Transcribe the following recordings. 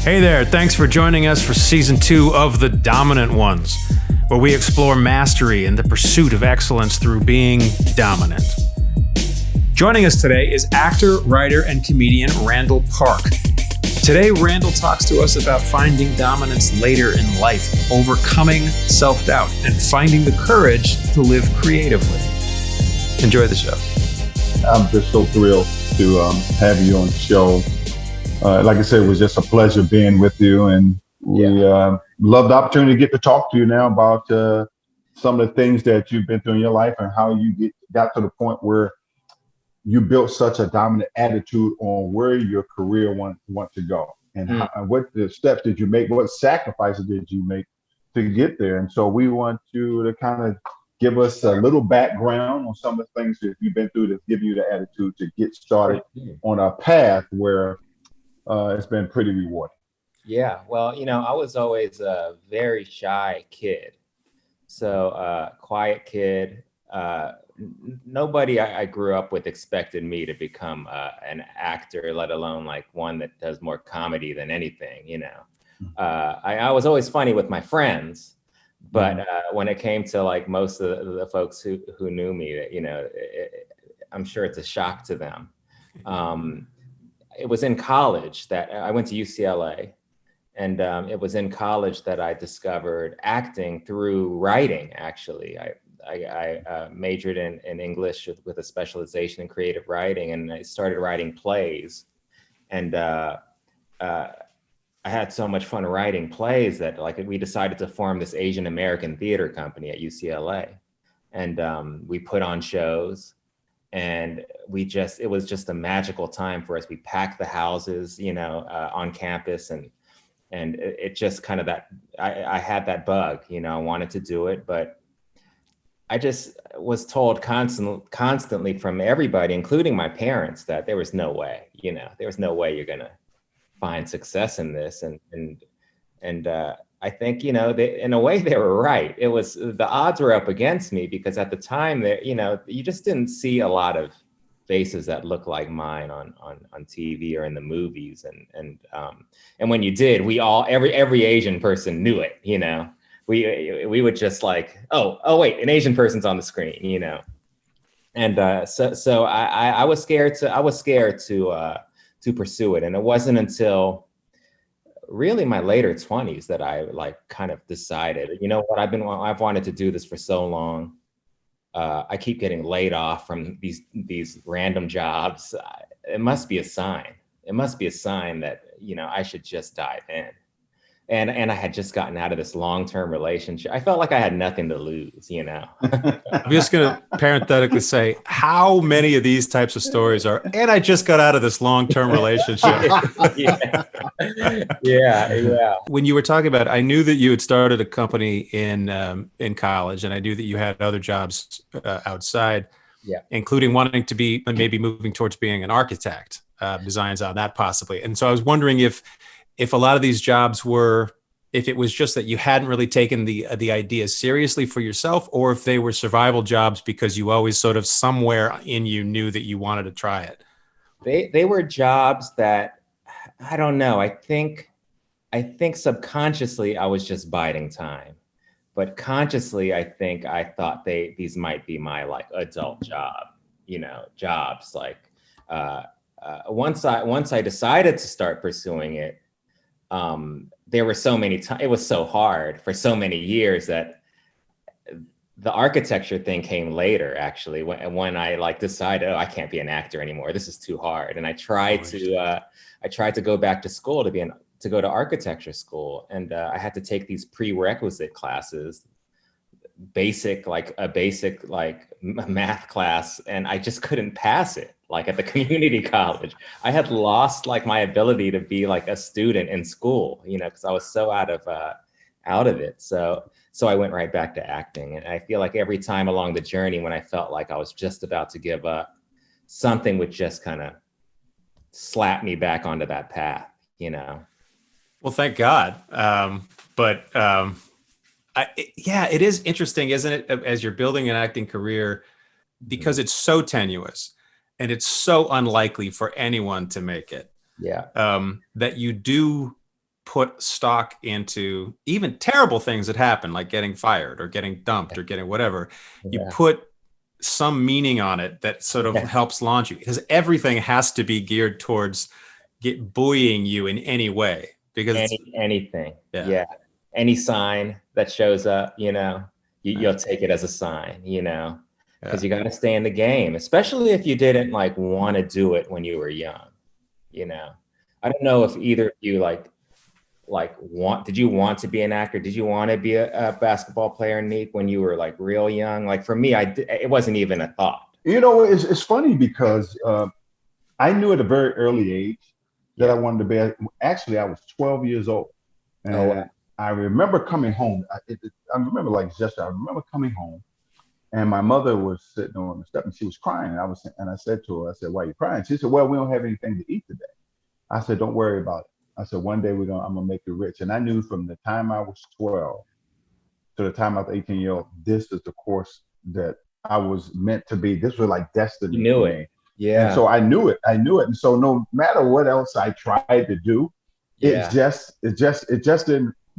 Hey there, thanks for joining us for season 2 of The Dominant Ones, where we explore mastery and the pursuit of excellence through being dominant. Joining us today is actor, writer, and comedian Randall Park. Today, Randall talks to us about finding dominance later in life, overcoming self-doubt, and finding the courage to live creatively. Enjoy the show. I'm just so thrilled to have you on the show. Like I said, it was just a pleasure being with you, and we love the opportunity to get to talk to you now about some of the things that you've been through in your life and how you got to the point where you built such a dominant attitude on where your career want to go, and what the steps did you make, what sacrifices did you make to get there. And so we want you to kind of give us a little background on some of the things that you've been through to give you the attitude to get started on a path where it's been pretty rewarding. Yeah, well, I was always a very shy kid. So quiet kid. Nobody I grew up with expected me to become an actor, let alone like one that does more comedy than anything, I was always funny with my friends, but when it came to like most of the folks who knew me, I'm sure it's a shock to them. It was in college that I went to UCLA, and it was in college that I discovered acting through writing. Actually, I majored in English with a specialization in creative writing, and I started writing plays. And I had so much fun writing plays that like we decided to form this Asian American theater company at UCLA, and we put on shows. And it was just a magical time for us. We packed the houses, on campus, and it just kind of I had that bug, I wanted to do it, but I just was told constantly from everybody, including my parents, that there was no way, there was no way you're gonna find success in this. And I think, in a way they were right. It was, the odds were up against me because at the time that, you just didn't see a lot of faces that looked like mine on TV or in the movies. And when you did, every Asian person knew it, we would just like, oh wait, an Asian person's on the screen, And so I was scared to pursue it. And it wasn't until really my later 20s that I like kind of decided, what, I've wanted to do this for so long. I keep getting laid off from these random jobs. It must be a sign. It must be a sign that, I should just dive in. And I had just gotten out of this long-term relationship. I felt like I had nothing to lose, I'm just going to parenthetically say how many of these types of stories are, and I just got out of this long-term relationship. Yeah. When you were talking about, I knew that you had started a company in college, and I knew that you had other jobs outside, including wanting to be maybe moving towards being an architect, designs on that possibly. And so I was wondering if a lot of these jobs were, if it was just that you hadn't really taken the ideas seriously for yourself, or if they were survival jobs because you always sort of somewhere in you knew that you wanted to try it. They were jobs that, I don't know. I think subconsciously I was just biding time, but consciously I think I thought these might be my like adult jobs. Like once I decided to start pursuing it, there were so many times, it was so hard for so many years that the architecture thing came later, actually, when I like decided, I can't be an actor anymore. This is too hard. And I tried to go back to school to go to architecture school. And I had to take these prerequisite classes, basic math class. And I just couldn't pass it. Like at the community college, I had lost like my ability to be like a student in school, because I was so out of it. So I went right back to acting. And I feel like every time along the journey, when I felt like I was just about to give up, something would just kind of slap me back onto that path, Well, thank God. It is interesting, isn't it? As you're building an acting career, because it's so tenuous. And it's so unlikely for anyone to make it. Yeah. That you do put stock into even terrible things that happen, like getting fired or getting dumped or getting whatever. You put some meaning on it that sort of helps launch you, because everything has to be geared towards buoying you in any way, because anything. Yeah. Any sign that shows up, you'll take it as a sign, because you got to stay in the game, especially if you didn't like want to do it when you were young. I don't know if either of you did you want to be an actor? Did you want to be a basketball player, Nick, when you were like real young? Like for me, it wasn't even a thought. It's funny because I knew at a very early age that I wanted to be. Actually, I was 12 years old. And I remember coming home. I remember coming home, and my mother was sitting on the step and she was crying. And I said to her, "Why are you crying?" She said, "Well, we don't have anything to eat today." I said, "Don't worry about it." I said, "One day I'm gonna make you rich." And I knew from the time I was 12 to the time I was 18 years old, this is the course that I was meant to be. This was like destiny. You knew it. Yeah. And so I knew it. And so no matter what else I tried to do, it just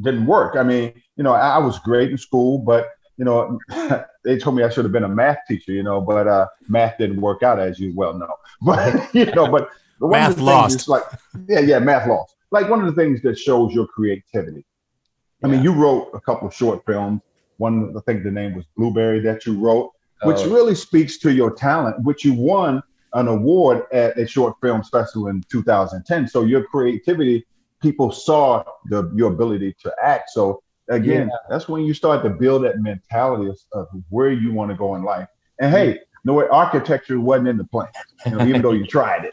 didn't work. I mean, I was great in school, but they told me I should have been a math teacher, but math didn't work out, as you well know. But but math lost. Like, math lost. Like one of the things that shows your creativity. I mean, you wrote a couple of short films. One, I think the name was Blueberry, that you wrote, which really speaks to your talent, which you won an award at a short film festival in 2010. So your creativity, people saw your ability to act. So again, that's when you start to build that mentality of where you want to go in life. And hey, no way, architecture wasn't in the plan, even though you tried it.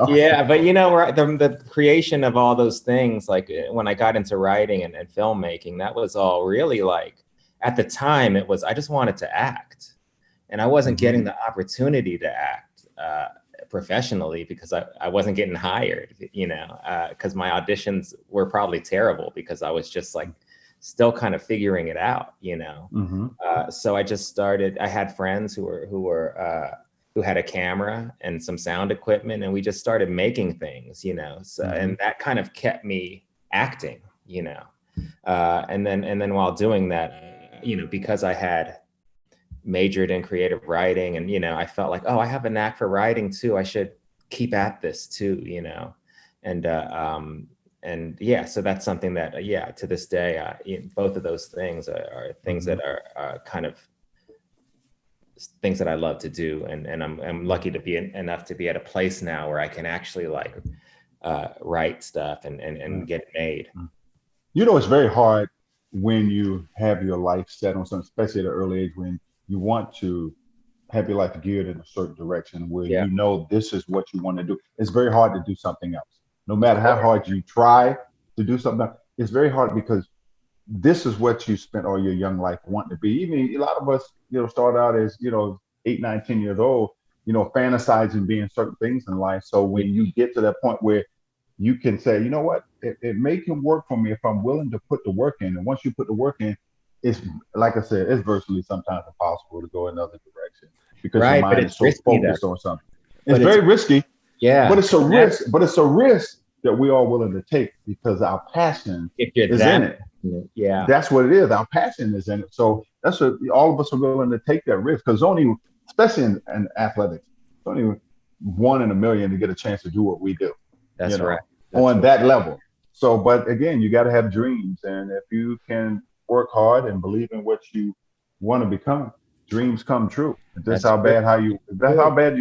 Yeah, but the creation of all those things, like when I got into writing and filmmaking, that was all really like, at the time it was, I just wanted to act, and I wasn't getting the opportunity to act professionally because I wasn't getting hired, because my auditions were probably terrible because I was just like still kind of figuring it out, so I just started. I had friends who had a camera and some sound equipment, and we just started making things, so and that kind of kept me acting, and then while doing that, because I had majored in creative writing, and I felt like, I have a knack for writing too, I should keep at this too, and so that's something that to this day, both of those things are things that are kind of things that I love to do, and I'm lucky to be enough to be at a place now where I can actually like write stuff and get it made. It's very hard when you have your life set on something, especially at an early age, when you want to have your life geared in a certain direction where this is what you want to do. It's very hard to do something else. No matter how hard you try to do something, it's very hard because this is what you spent all your young life wanting to be. Even a lot of us, start out as, 8, 9, 10 years old, fantasizing being certain things in life. So when you get to that point where you can say, you know what, it may can work for me if I'm willing to put the work in. And once you put the work in, it's like I said, it's virtually sometimes impossible to go another direction because your mind is so focused on something. It's very risky. Yeah. But it's a risk. But it's a risk that we are willing to take because our passion is in it. Yeah. That's what it is. Our passion is in it. So that's what all of us are willing to take that risk, because only, especially in athletics, it's only 1 in a million to get a chance to do what we do. That's right. On that level. So, but again, you got to have dreams. And if you can work hard and believe in what you want to become, dreams come true. That's how bad you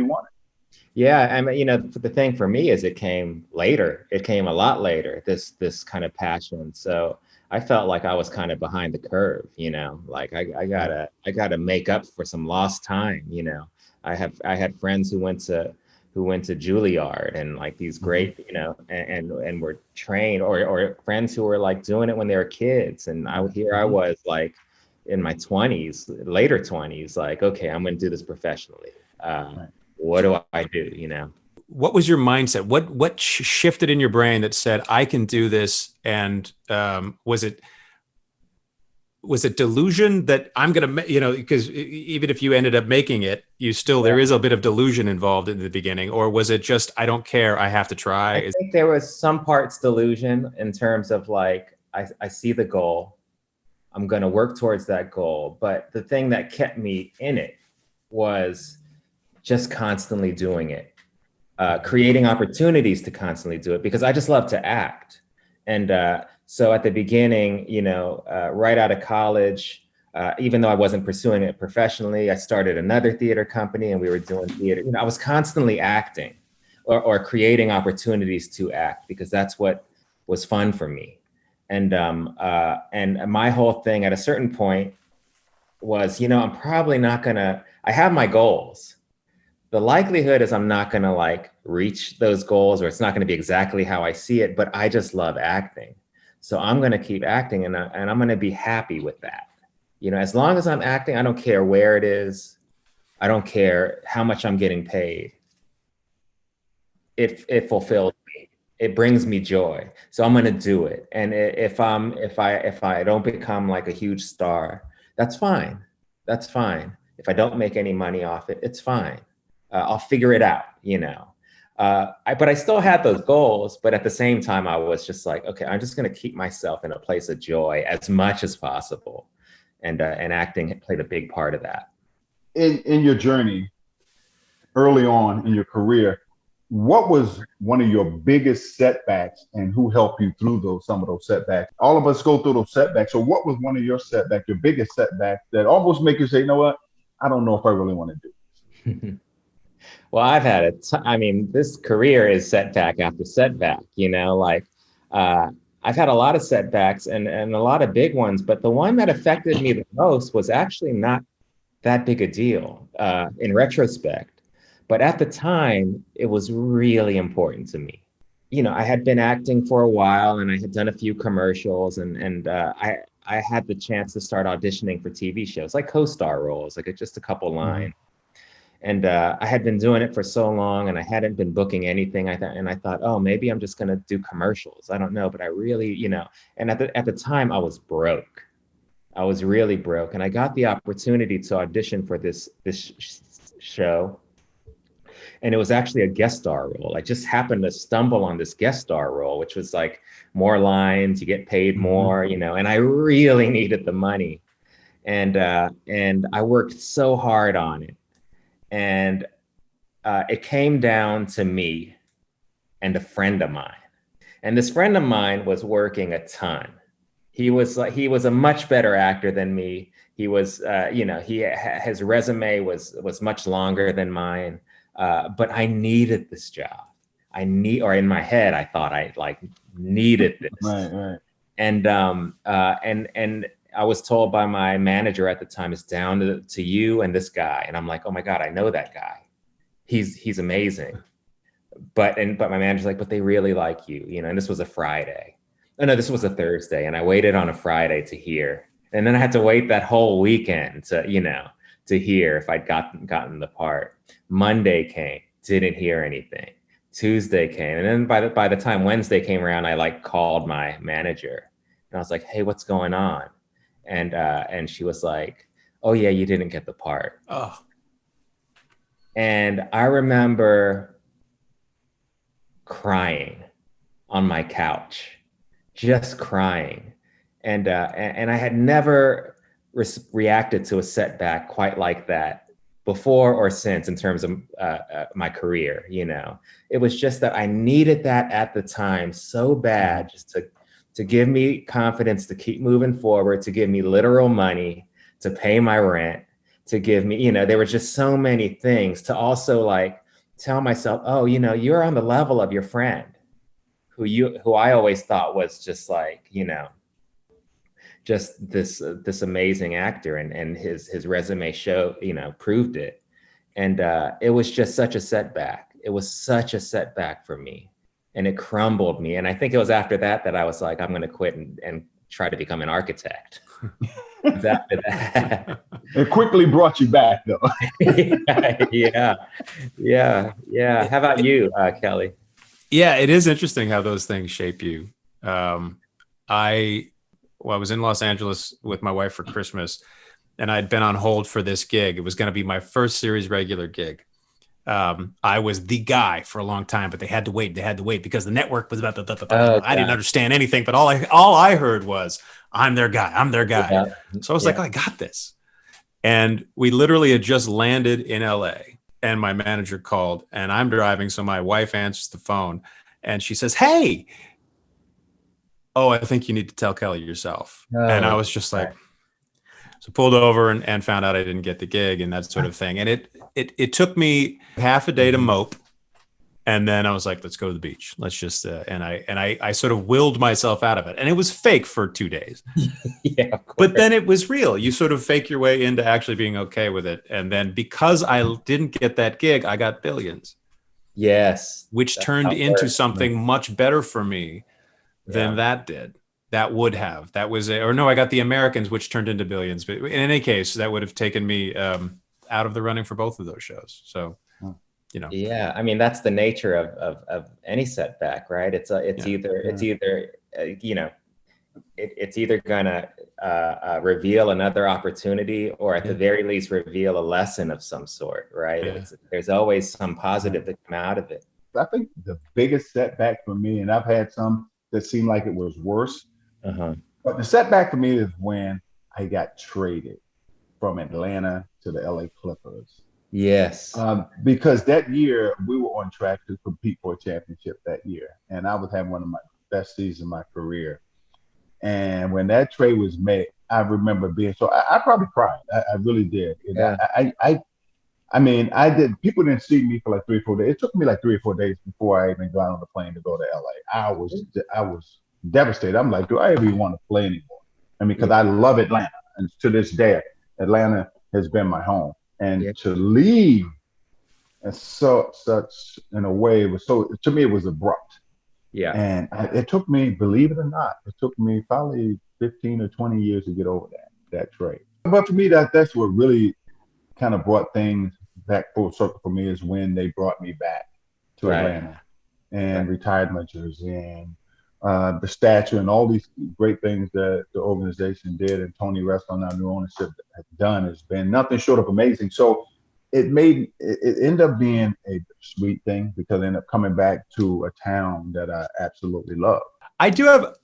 want it. Yeah, I mean, the thing for me is it came later. It came a lot later, this kind of passion. So I felt like I was kind of behind the curve, like I gotta make up for some lost time. I had friends who went to Juilliard and like these great, and were trained, or friends who were like doing it when they were kids. And I was like in my 20s, later 20s, like, okay, I'm going to do this professionally. What do I do? What was your mindset? What shifted in your brain that said, I can do this? And was it was it delusion that I'm going to, because even if you ended up making it, there is a bit of delusion involved in the beginning, or was it just, I don't care, I have to try? I think there was some parts delusion in terms of like, I see the goal, I'm going to work towards that goal. But the thing that kept me in it was just constantly doing it, creating opportunities to constantly do it, because I just love to act. And so at the beginning, right out of college, even though I wasn't pursuing it professionally, I started another theater company and we were doing theater. I was constantly acting or creating opportunities to act, because that's what was fun for me. And my whole thing at a certain point was, I'm probably not gonna, I have my goals. The likelihood is I'm not gonna like reach those goals, or it's not gonna be exactly how I see it, but I just love acting. So I'm gonna keep acting, and I'm gonna be happy with that. As long as I'm acting, I don't care where it is. I don't care how much I'm getting paid. It fulfills me. It brings me joy. So I'm gonna do it. And if I don't become like a huge star, that's fine. That's fine. If I don't make any money off it, it's fine. I'll figure it out, but I still had those goals, but at the same time, I was just like, okay, I'm just going to keep myself in a place of joy as much as possible. And acting played a big part of that. In your journey, early on in your career, what was one of your biggest setbacks, and who helped you through some of those setbacks? All of us go through those setbacks. So what was one of your setbacks, your biggest setback, that almost make you say, you know what, I don't know if I really want to do this? Well, I've had this career is setback after setback, I've had a lot of setbacks and a lot of big ones, but the one that affected me the most was actually not that big a deal in retrospect. But at the time, it was really important to me. I had been acting for a while, and I had done a few commercials, and I had the chance to start auditioning for TV shows, like co-star roles, like just a couple lines. And I had been doing it for so long, and I hadn't been booking anything. I thought, oh, maybe I'm just gonna do commercials. I don't know, but I really, and at the time I was broke. I was really broke, and I got the opportunity to audition for this show, and it was actually a guest star role. I just happened to stumble on this guest star role, which was like more lines, you get paid more, and I really needed the money, and I worked so hard on it. And it came down to me and a friend of mine. And this friend of mine was working a ton. He was a much better actor than me. He was, his resume was much longer than mine. But I needed this job. Or in my head, I thought I needed this. Right. And I was told by my manager at the time, it's down to you and this guy. And I'm like, oh my God, I know that guy. He's amazing. But my manager's like, but they really like you, and this was a Friday. Oh no, this was a Thursday. And I waited on a Friday to hear. And then I had to wait that whole weekend to hear if I'd gotten the part. Monday came, didn't hear anything. Tuesday came. And then by the time Wednesday came around, I called my manager and I was like, hey, what's going on? And she was like, oh yeah, you didn't get the part. Oh. And I remember crying on my couch, just crying. And I had never reacted to a setback quite like that before or since in terms of my career, It was just that I needed that at the time so bad, just to give me confidence to keep moving forward, to give me literal money, to pay my rent, to give me, there were just so many things to also tell myself, oh, you're on the level of your friend who I always thought was just just this amazing actor, and his resume proved it. And it was just such a setback. It was such a setback for me. And it crumbled me. And I think it was after that I was like, I'm going to quit and try to become an architect. After that. It quickly brought you back, though. Yeah. How about you, Kelly? Yeah, it is interesting how those things shape you. I I was in Los Angeles with my wife for Christmas, and I'd been on hold for this gig. It was going to be my first series regular gig. I was the guy for a long time, but they had to wait. They had to wait because the network was about I didn't understand anything, but all I heard was, I'm their guy. I'm their guy. Yeah. So I was like, oh, I got this. And we literally had just landed in LA, and my manager called, and I'm driving. So my wife answers the phone, and she says, hey, oh, I think you need to tell Kelly yourself. And I was just like, so pulled over and found out I didn't get the gig and that sort of thing. And it took me half a day to mope. And then I was like, let's go to the beach. Let's just, and I sort of willed myself out of it. And it was fake for 2 days. Yeah, but then it was real. You sort of fake your way into actually being okay with it. And then because I didn't get that gig, I got Billions. Yes. Which turned into something much better for me than that did. That would have. That was I got The Americans, which turned into Billions. But in any case, that would have taken me out of the running for both of those shows. So, Yeah, I mean, that's the nature of any setback, right? It's either gonna reveal another opportunity, or at the very least reveal a lesson of some sort, right? Yeah. There's always some positive that come out of it. I think the biggest setback for me, and I've had some that seemed like it was worse, but the setback for me is when I got traded from Atlanta to the LA Clippers. Yes. Because that year we were on track to compete for a championship that year. And I was having one of my best seasons of my career. And when that trade was made, I remember being, so I probably cried. I really did. Yeah. I mean, people didn't see me for like 3 or 4 days. It took me like 3 or 4 days before I even got on the plane to go to LA. I was devastated. I'm like, do I even want to play anymore? I mean, because I love Atlanta. And to this day, Atlanta has been my home. And to leave and such in a way to me, it was abrupt. Yeah. And it took me, believe it or not, it took me probably 15 or 20 years to get over that trade. But for me, that's what really kind of brought things back full circle for me, is when they brought me back to Atlanta and retired my jersey and the statue and all these great things that the organization did, and Tony Russell and our new ownership has done, has been nothing short of amazing. So it ended up being a sweet thing, because I ended up coming back to a town that I absolutely love. I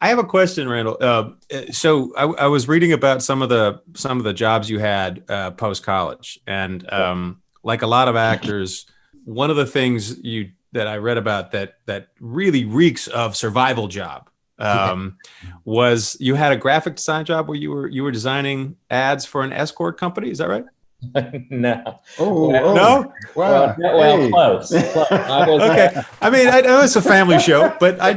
have a question, Randall. So I was reading about some of the jobs you had post college, and like a lot of actors, one of the things that I read about that really reeks of survival job was you had a graphic design job where you were designing ads for an escort company. Is that right? No. No? Wow. Well, close. Okay. I mean, I know it's a family show, but I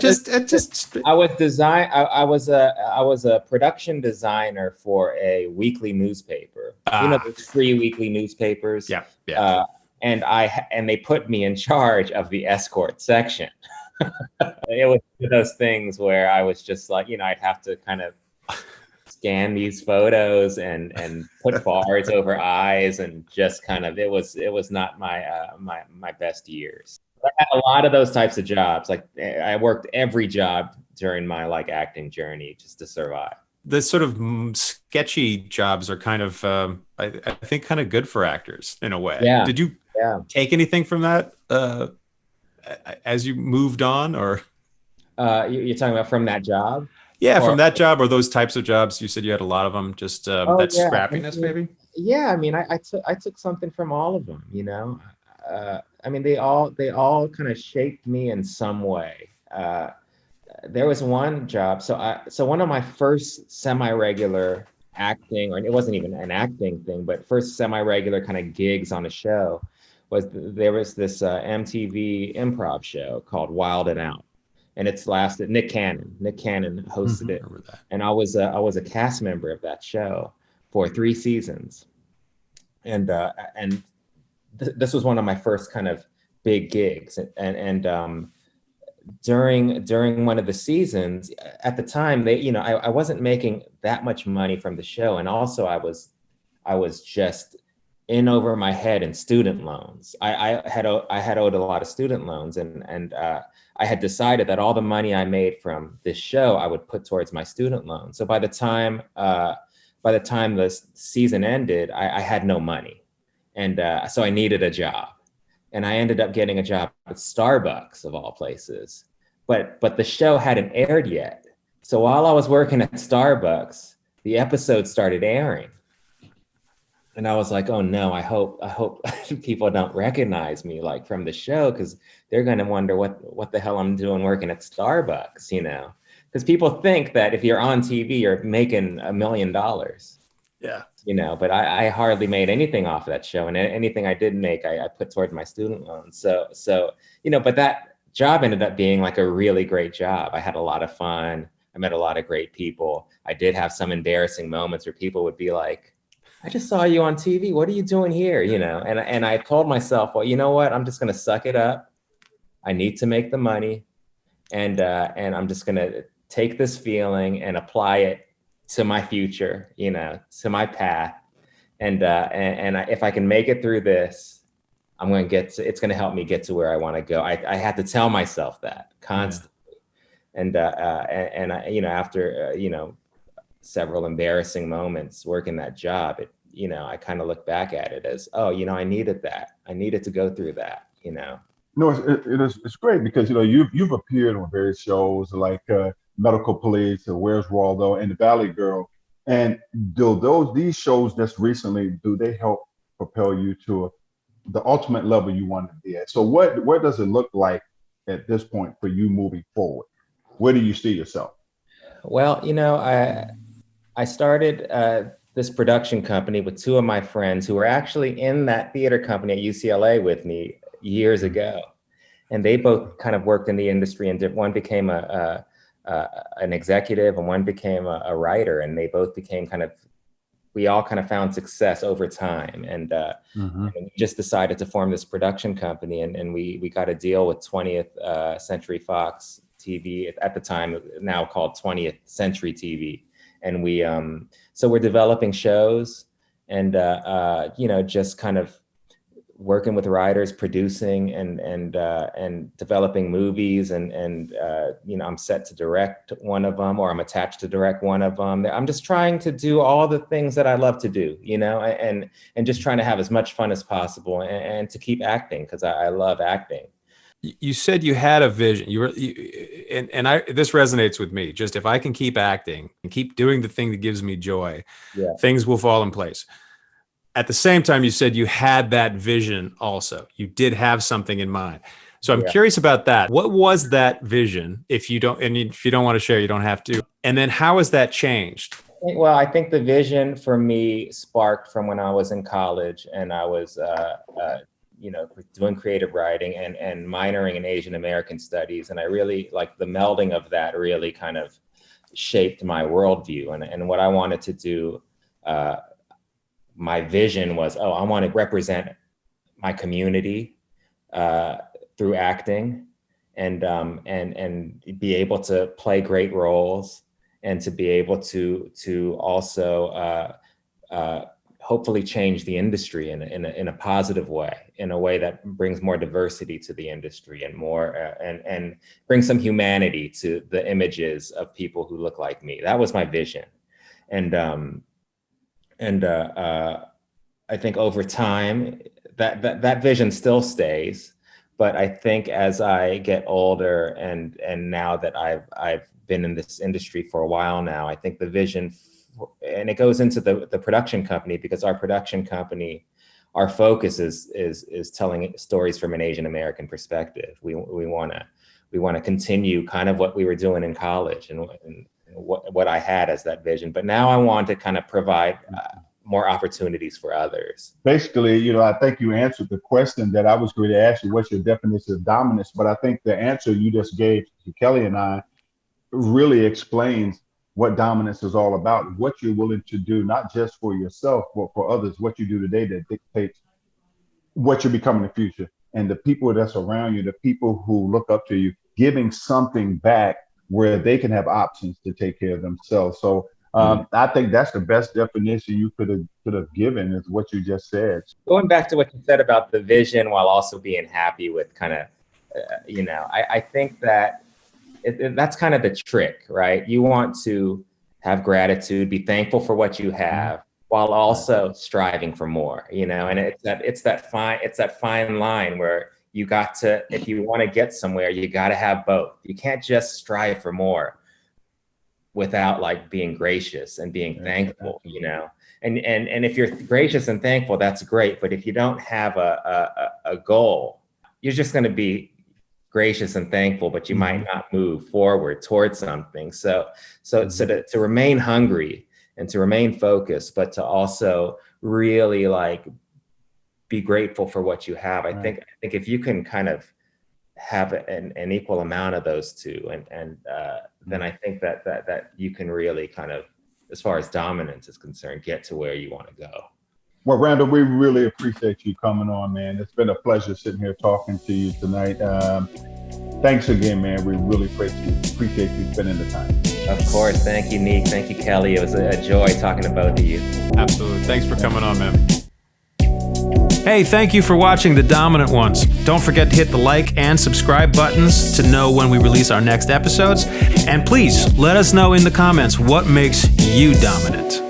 was a production designer for a weekly newspaper. Those free weekly newspapers. Yeah. And they put me in charge of the escort section. It was one of those things where I was just like, I'd have to kind of scan these photos and put bars over eyes, and just kind of, it was not my best years. I had a lot of those types of jobs. Like, I worked every job during my acting journey just to survive. The sort of sketchy jobs are kind of, I think, kind of good for actors in a way. Yeah. Did you take anything from that as you moved on, or? You're talking about from that job? Yeah, from that job or those types of jobs. You said you had a lot of them. Just that scrappiness, maybe. Yeah, I mean, I took something from all of them. I mean, they all kind of shaped me in some way. There was one job. So one of my first semi-regular acting, or it wasn't even an acting thing, but first semi-regular kind of gigs on a show there was this MTV improv show called Wild and Out. And it's lasted. Nick Cannon hosted it, and I was a cast member of that show for 3 seasons. And this was one of my first kind of big gigs. And during one of the seasons, at the time, I wasn't making that much money from the show, and also I was just in over my head in student loans. I had owed a lot of student loans, and I had decided that all the money I made from this show I would put towards my student loan. So by the time the season ended, I had no money, and so I needed a job, and I ended up getting a job at Starbucks of all places. But the show hadn't aired yet. So while I was working at Starbucks, the episode started airing. And I was like, oh no, I hope people don't recognize me like from the show, because they're going to wonder what the hell I'm doing working at Starbucks, you know, because people think that if you're on TV, you're making $1 million. Yeah. You know, but I hardly made anything off that show, and anything I did make, I put toward my student loans. So, you know, but that job ended up being like a really great job. I had a lot of fun. I met a lot of great people. I did have some embarrassing moments where people would be like, I just saw you on TV. What are you doing here? You know, and I told myself, well, you know what? I'm just going to suck it up. I need to make the money, and I'm just going to take this feeling and apply it to my future, you know, to my path, and if I can make it through this, I'm going to it's going to help me get to where I want to go. I had to tell myself that constantly, and I, you know, after you know, several embarrassing moments working that job, you know, I kind of look back at it as, oh, you know, I needed that. I needed to go through that, you know. No, it's great because, you know, you've appeared on various shows like Medical Police or Where's Waldo and The Valley Girl. And these shows just recently, do they help propel you to the ultimate level you want to be at? So what does it look like at this point for you moving forward? Where do you see yourself? Well, you know, I started this production company with two of my friends who were actually in that theater company at UCLA with me years ago. And they both kind of worked in the industry, and one became an executive and one became a writer. And they both became we all kind of found success over time. And we just decided to form this production company. And we got a deal with 20th Century Fox TV at the time, now called 20th Century TV. And so we're developing shows and, you know, just kind of working with writers, producing and developing movies. And you know, I'm set to direct one of them, or I'm attached to direct one of them. I'm just trying to do all the things that I love to do, you know, and just trying to have as much fun as possible and to keep acting, because I love acting. You said you had a vision. This resonates with me. Just if I can keep acting and keep doing the thing that gives me joy, things will fall in place. At the same time, you said you had that vision also. You did have something in mind. So I'm curious about that. What was that vision? If you don't want to share, you don't have to. And then how has that changed? Well, I think the vision for me sparked from when I was in college and I was you know, doing creative writing and minoring in Asian American studies. And I really like the melding of that really kind of shaped my worldview. And what I wanted to do, my vision was, I want to represent my community through acting and be able to play great roles and to be able to also hopefully change the industry in a positive way, in a way that brings more diversity to the industry and more and bring some humanity to the images of people who look like me. That was my vision, and I think over time that vision still stays. But I think as I get older and now that I've been in this industry for a while now, I think the vision. And it goes into the production company, because our production company, our focus is telling stories from an Asian American perspective. We want to continue kind of what we were doing in college and what I had as that vision. But now I want to kind of provide more opportunities for others. Basically, you know, I think you answered the question that I was going to ask you. What's your definition of dominance? But I think the answer you just gave to Kelly and I really explains what dominance is all about, what you're willing to do, not just for yourself, but for others, what you do today that dictates what you become in the future. And the people that's around you, the people who look up to you, giving something back where they can have options to take care of themselves. So I think that's the best definition you could have given, is what you just said. Going back to what you said about the vision while also being happy with kind of, I think that that's kind of the trick, right? You want to have gratitude, be thankful for what you have, while also striving for more, and it's that fine line where you got to, if you want to get somewhere, you got to have both. You can't just strive for more without like being gracious and being thankful, and if you're gracious and thankful, that's great. But if you don't have a goal, you're just going to be gracious and thankful, but you might not move forward towards something. So to remain hungry and to remain focused, but to also really like be grateful for what you have. I think if you can kind of have an equal amount of those two, and then I think that you can really kind of, as far as dominance is concerned, get to where you want to go. Well, Randall, we really appreciate you coming on, man. It's been a pleasure sitting here talking to you tonight. Thanks again, man. We really appreciate you spending the time. Of course. Thank you, Nick. Thank you, Kelly. It was a joy talking to both of you. Absolutely. Thanks for coming on, man. Hey, thank you for watching The Dominant Ones. Don't forget to hit the like and subscribe buttons to know when we release our next episodes. And please let us know in the comments what makes you dominant.